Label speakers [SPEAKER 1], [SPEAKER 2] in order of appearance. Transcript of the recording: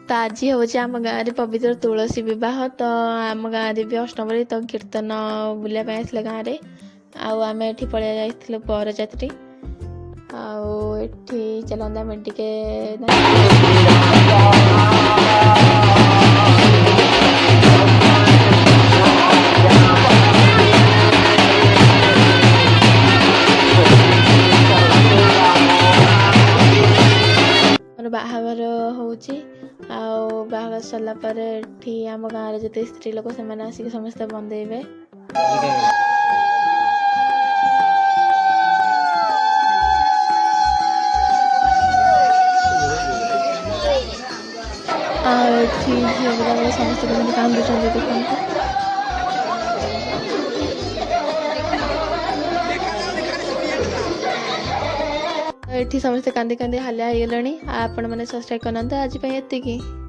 [SPEAKER 1] तो आज हूँ आम गाँव पवित्र तुलसी बह तो आम गाँव भी अष्टमी तो कीर्तन बुलाप आसले गाँव में आम एठी पलि जाइलु बरजात्री आठी चलते आम टे बाहागर होची बाहागर सरलापर एठी आम गाँव में जिते स्त्री लोक से आसिक समस्ते बंदेबे समस्त कांदुचंद देखते एठी समस्ते कांदी कांदी हालिया हो गले आपण मैंने सब्सक्राइब करना आज ये।